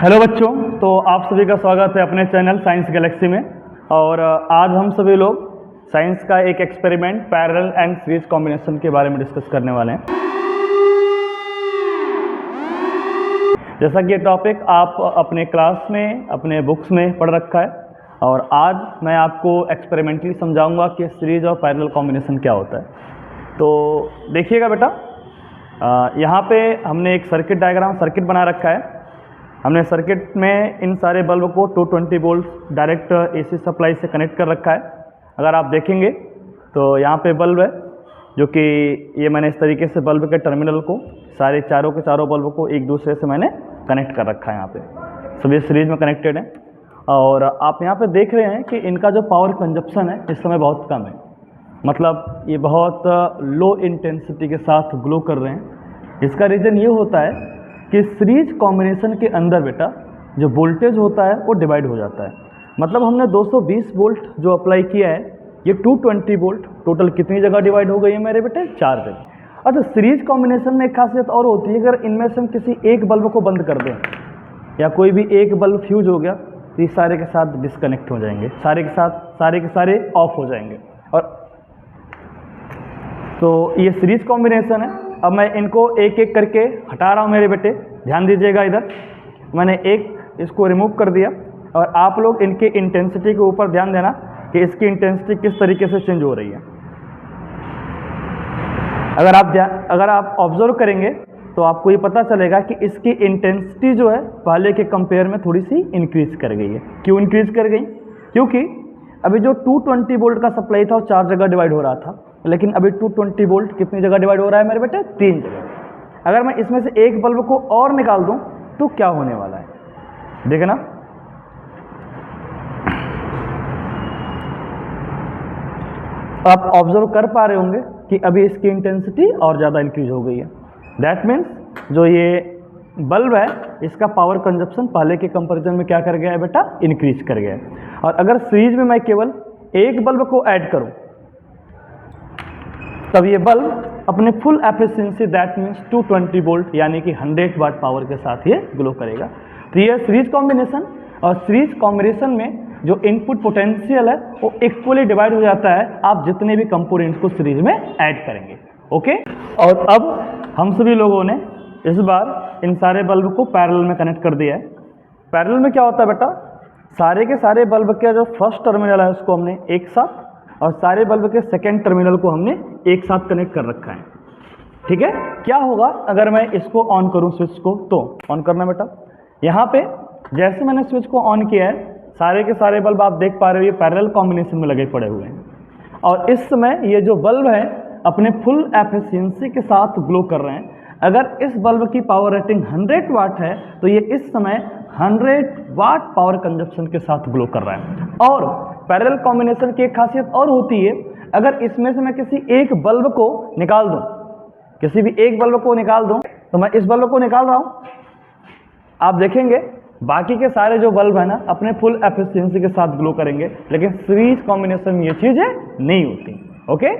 Hello बच्चों, तो आप सभी का स्वागत है अपने चैनल साइंस गैलेक्सी में। और आज हम सभी लोग साइंस का एक experiment parallel and series combination के बारे में डिस्कस करने वाले हैं। जैसा कि ये टॉपिक आप अपने क्लास में अपने बुक्स में पढ़ रखा है, और आज मैं आपको एक्सपेरिमेंटली समझाऊंगा कि सीरीज और पैरेलल कॉम्बिनेशन क्या होता है। तो देखिएगा बेटा, यहाँ पे हमने एक सर्किट बना रखा है। हमने सर्किट में इन सारे बल्ब को 220 वोल्ट डायरेक्ट एसी सप्लाई से कनेक्ट कर रखा है। अगर आप देखेंगे तो यहाँ पे बल्ब है, जो कि ये मैंने इस तरीके से बल्ब के टर्मिनल को सारे चारों के चारों बल्ब को एक दूसरे से मैंने कनेक्ट कर रखा है। यहाँ पे सभी सीरीज में कनेक्टेड है, और आप यहाँ पे देख रहे हैं कि इनका जो पावर कंजप्शन है इस समय बहुत कम है। मतलब ये बहुत लो इंटेंसिटी के साथ ग्लो कर रहे हैं। इसका रीज़न ये होता है कि सीरीज कॉम्बिनेशन के अंदर बेटा जो वोल्टेज होता है वो डिवाइड हो जाता है। मतलब हमने 220 वोल्ट जो अप्लाई किया है, ये 220 वोल्ट टोटल कितनी जगह डिवाइड हो गई है मेरे बेटे? 4 जगह। अच्छा, सीरीज कॉम्बिनेशन में एक खासियत और होती है, अगर इनमें से हम किसी एक बल्ब को बंद कर दें या कोई भी एक बल्ब फ्यूज हो गया तो ये सारे के साथ डिस्कनेक्ट हो जाएंगे, सारे के सारे ऑफ हो जाएंगे। और तो ये सीरीज कॉम्बिनेशन है। अब मैं इनको एक एक करके हटा रहा हूँ मेरे बेटे, ध्यान दीजिएगा। इधर मैंने एक इसको रिमूव कर दिया, और आप लोग इनके इंटेंसिटी के ऊपर ध्यान देना कि इसकी इंटेंसिटी किस तरीके से चेंज हो रही है। अगर आप ऑब्जर्व करेंगे तो आपको ये पता चलेगा कि इसकी इंटेंसिटी जो है पहले के कंपेयर में थोड़ी सी इंक्रीज कर गई है। क्यों इंक्रीज कर गई? क्योंकि अभी जो 220 वोल्ट का सप्लाई था वो 4 जगह डिवाइड हो रहा था, लेकिन अभी 220 वोल्ट कितनी जगह डिवाइड हो रहा है मेरे बेटे? 3 जगह। अगर मैं इसमें से एक बल्ब को और निकाल दूं तो क्या होने वाला है, देखना। आप ऑब्जर्व कर पा रहे होंगे कि अभी इसकी इंटेंसिटी और ज़्यादा इंक्रीज हो गई है। दैट मीन्स जो ये बल्ब है इसका पावर कंजप्शन पहले के कंपैरिजन में क्या कर गया है बेटा? इंक्रीज कर गया है। और अगर सीरीज में मैं केवल एक बल्ब को ऐड करूं तब ये बल्ब अपने full efficiency that means 220 volt यानी कि 100 वाट पावर के साथ ये ग्लो करेगा। तो ये सीरीज कॉम्बिनेशन, और सीरीज कॉम्बिनेशन में जो इनपुट पोटेंशियल है वो इक्वली डिवाइड हो जाता है आप जितने भी कंपोनेंट्स को सीरीज में ऐड करेंगे। ओके, और अब हम सभी लोगों ने इस बार इन सारे बल्ब को पैरेलल में कनेक्ट कर दिया है। पैरेलल में क्या होता है बेटा? सारे के सारे बल्ब का जो फर्स्ट टर्मिनल है उसको हमने एक साथ, और सारे बल्ब के सेकेंड टर्मिनल को हमने एक साथ कनेक्ट कर रखा है। ठीक है, क्या होगा अगर मैं इसको ऑन करूं स्विच को? तो ऑन करना बेटा। यहाँ पे जैसे मैंने स्विच को ऑन किया है, सारे के सारे बल्ब आप देख पा रहे हो ये पैरेलल कॉम्बिनेशन में लगे पड़े हुए हैं, और इस समय ये जो बल्ब है अपने फुल एफिशिएंसी के साथ ग्लो कर रहे हैं। अगर इस बल्ब की पावर रेटिंग 100 वाट है तो ये इस समय 100 वाट पावर कंजप्शन के साथ ग्लो कर रहा है। और पैरेलल कॉम्बिनेशन की एक खासियत और होती है, अगर इसमें से मैं किसी एक बल्ब को निकाल दूं, किसी भी एक बल्ब को निकाल दूं, तो मैं इस बल्ब को निकाल रहा हूं, आप देखेंगे बाकी के सारे जो बल्ब है ना अपने फुल एफिशिएंसी के साथ ग्लो करेंगे, लेकिन सीरीज कॉम्बिनेशन में ये चीजें नहीं होती। ओके।